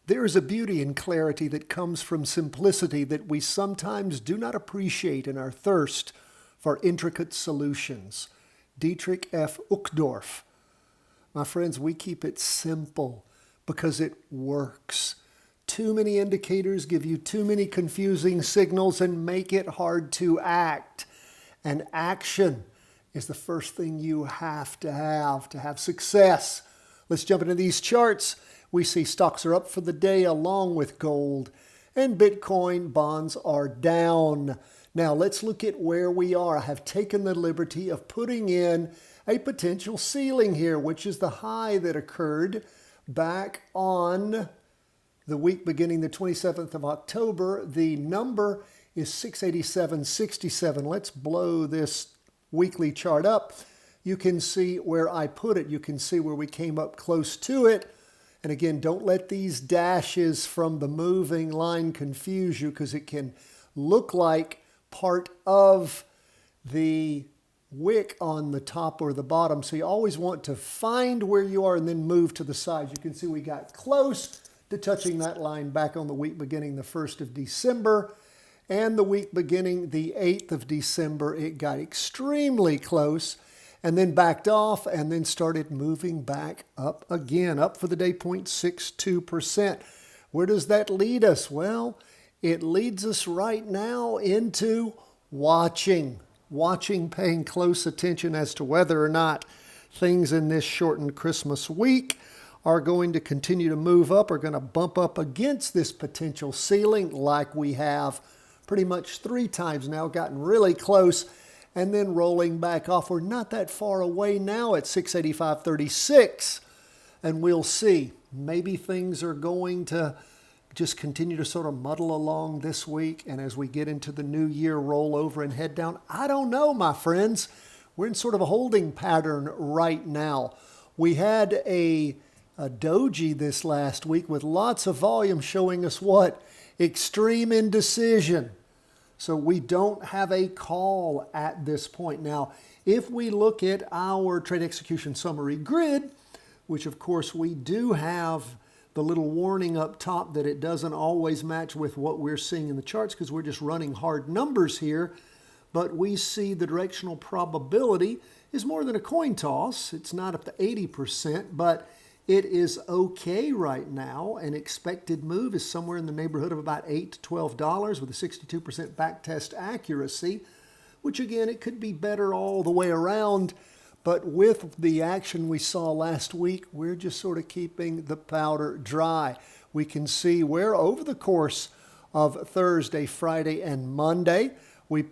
There is a beauty and clarity that comes from simplicity that we sometimes do not appreciate in our thirst for intricate solutions. Dietrich F. Uchtdorf. My friends, we keep it simple because it works. Too many indicators give you too many confusing signals and make it hard to act. And action is the first thing you have to have success. Let's jump into these charts. We see stocks are up for the day along with gold, and Bitcoin bonds are down. Now let's look at where we are. I have taken the liberty of putting in a potential ceiling here, which is the high that occurred back on the week beginning the 27th of October. The number is 687.67. Let's blow this weekly chart up. You can see where I put it. You can see where we came up close to it. And again, don't let these dashes from the moving line confuse you because it can look like part of the wick on the top or the bottom. So you always want to find where you are and then move to the side. You can see we got close to touching that line back on the week beginning the 1st of December. And the week beginning the 8th of December, it got extremely close and then backed off and then started moving back up again, up for the day 0.62%. Where does that lead us? Well, it leads us right now into watching, paying close attention as to whether or not things in this shortened Christmas week are going to continue to move up, are going to bump up against this potential ceiling like we have pretty much 3 times now, gotten really close, and then rolling back off. We're not that far away now at 685.36, and we'll see. Maybe things are going to just continue to sort of muddle along this week, and as we get into the new year, roll over and head down. I don't know, my friends. We're in sort of a holding pattern right now. We had a doji this last week with lots of volume showing us what? Extreme indecision. So we don't have a call at this point. Now, if we look at our trade execution summary grid, which of course we do have the little warning up top that it doesn't always match with what we're seeing in the charts because we're just running hard numbers here, but we see the directional probability is more than a coin toss. It's not up to 80%, but it is okay right now. An expected move is somewhere in the neighborhood of about $8 to $12 with a 62% backtest accuracy, which again, it could be better all the way around. But with the action we saw last week, we're just sort of keeping the powder dry. We can see where over the course of Thursday, Friday, and Monday, we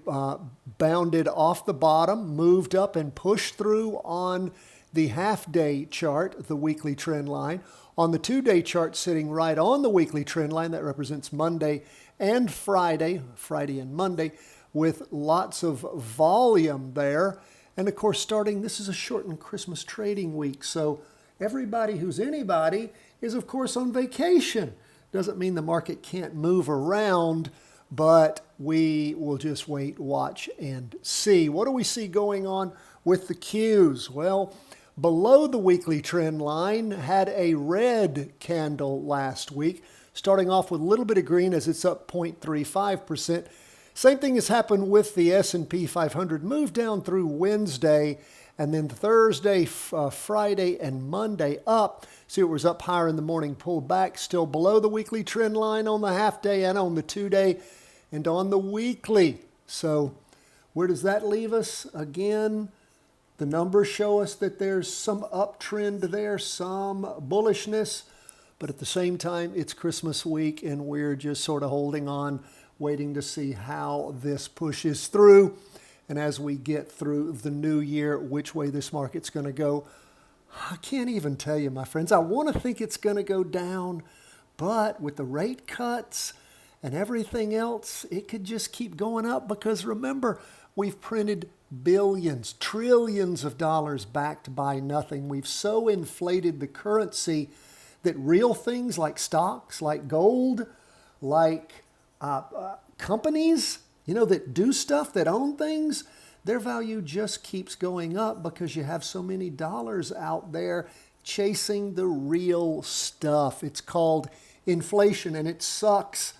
bounded off the bottom, moved up and pushed through on the half-day chart, the weekly trend line. On the 2-day chart, sitting right on the weekly trend line, that represents Monday and Friday and Monday, with lots of volume there. And of course, this is a shortened Christmas trading week, so everybody who's anybody is of course on vacation. Doesn't mean the market can't move around, but we will just wait, watch, and see. What do we see going on with the Qs? Well, below the weekly trend line had a red candle last week, starting off with a little bit of green as it's up 0.35%. Same thing has happened with the S&P 500. Moved down through Wednesday, and then Thursday, Friday, and Monday up. See, it was up higher in the morning, pulled back, still below the weekly trend line on the half-day and on the 2-day and on the weekly. So where does that leave us? Again, the numbers show us that there's some uptrend there, some bullishness, but at the same time, it's Christmas week and we're just sort of holding on, waiting to see how this pushes through. And as we get through the new year, which way this market's going to go, I can't even tell you, my friends. I want to think it's going to go down, but with the rate cuts and everything else, it could just keep going up because remember, we've printed billions, trillions of dollars backed by nothing. We've so inflated the currency that real things like stocks, like gold, like companies, that do stuff, that own things, their value just keeps going up because you have so many dollars out there chasing the real stuff. It's called inflation, and it sucks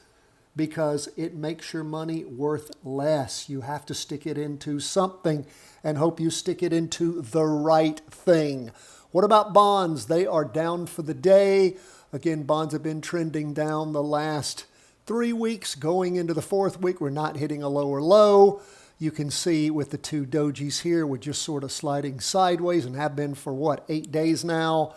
because it makes your money worth less. You have to stick it into something and hope you stick it into the right thing. What about bonds? They are down for the day. Again, bonds have been trending down the last 3 weeks. Going into the fourth week, we're not hitting a lower low. You can see with the two dojis here, we're just sort of sliding sideways and have been for, 8 days now.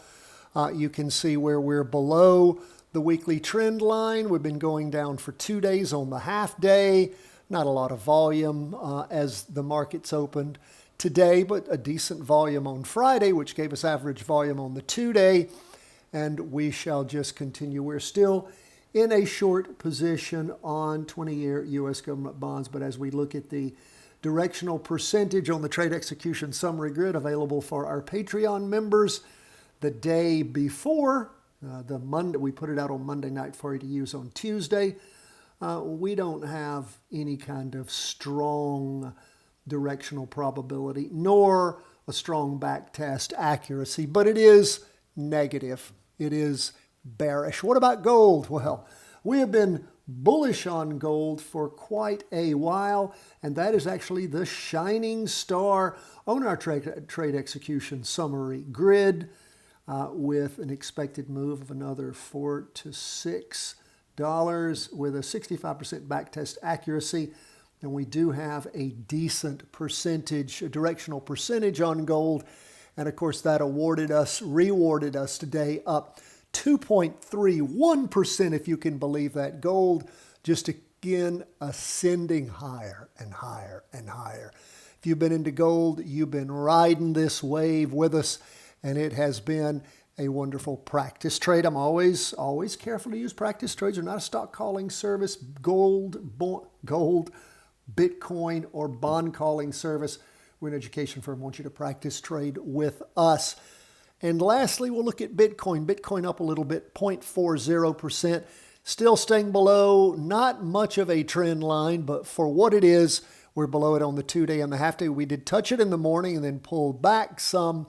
You can see where we're below the weekly trend line. We've been going down for 2 days on the half day. Not a lot of volume as the markets opened today, but a decent volume on Friday, which gave us average volume on the 2 day. And we shall just continue. We're still in a short position on 20-year U.S. government bonds, but as we look at the directional percentage on the trade execution summary grid available for our Patreon members, the day before, the Monday, we put it out on Monday night for you to use on Tuesday. We don't have any kind of strong directional probability, nor a strong back test accuracy, but it is negative. It is bearish. What about gold? Well, we have been bullish on gold for quite a while, and that is actually the shining star on our trade execution summary grid, with an expected move of another $4 to $6 with a 65% backtest accuracy. And we do have a decent percentage, a directional percentage on gold. And of course, that rewarded us today up 2.31%, if you can believe that. Gold just again ascending higher and higher and higher. If you've been into gold, you've been riding this wave with us, and it has been a wonderful practice trade. I'm always careful to use practice trades. They're not a stock calling service. Gold, Bitcoin, or bond calling service. We're an education firm. Want you to practice trade with us. And lastly, we'll look at Bitcoin. Bitcoin up a little bit, 0.40%. Still staying below, not much of a trend line, but for what it is, we're below it on the 2 day and the half day. We did touch it in the morning and then pulled back some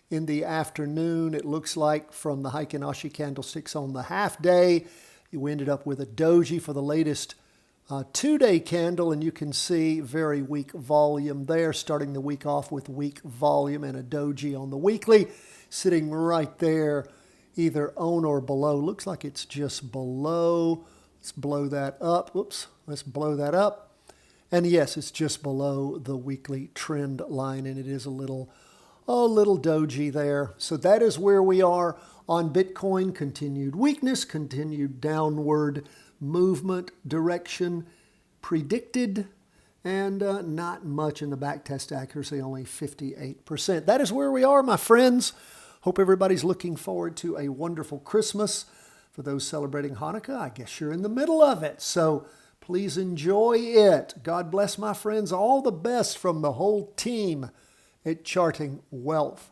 in the afternoon. It looks like from the Heikin-Ashi candlesticks on the half day, we ended up with a doji for the latest 2 day candle, and you can see very weak volume there, starting the week off with weak volume and a doji on the weekly, sitting right there, either on or below. Looks like it's just below. Let's blow that up. Whoops, let's blow that up. And yes, it's just below the weekly trend line, and it is a little doji there. So that is where we are on Bitcoin. Continued weakness, continued downward movement direction predicted, and not much in the backtest accuracy, only 58%. That is where we are, my friends. Hope everybody's looking forward to a wonderful Christmas. For those celebrating Hanukkah, I guess you're in the middle of it, so please enjoy it. God bless, my friends. All the best from the whole team at Charting Wealth.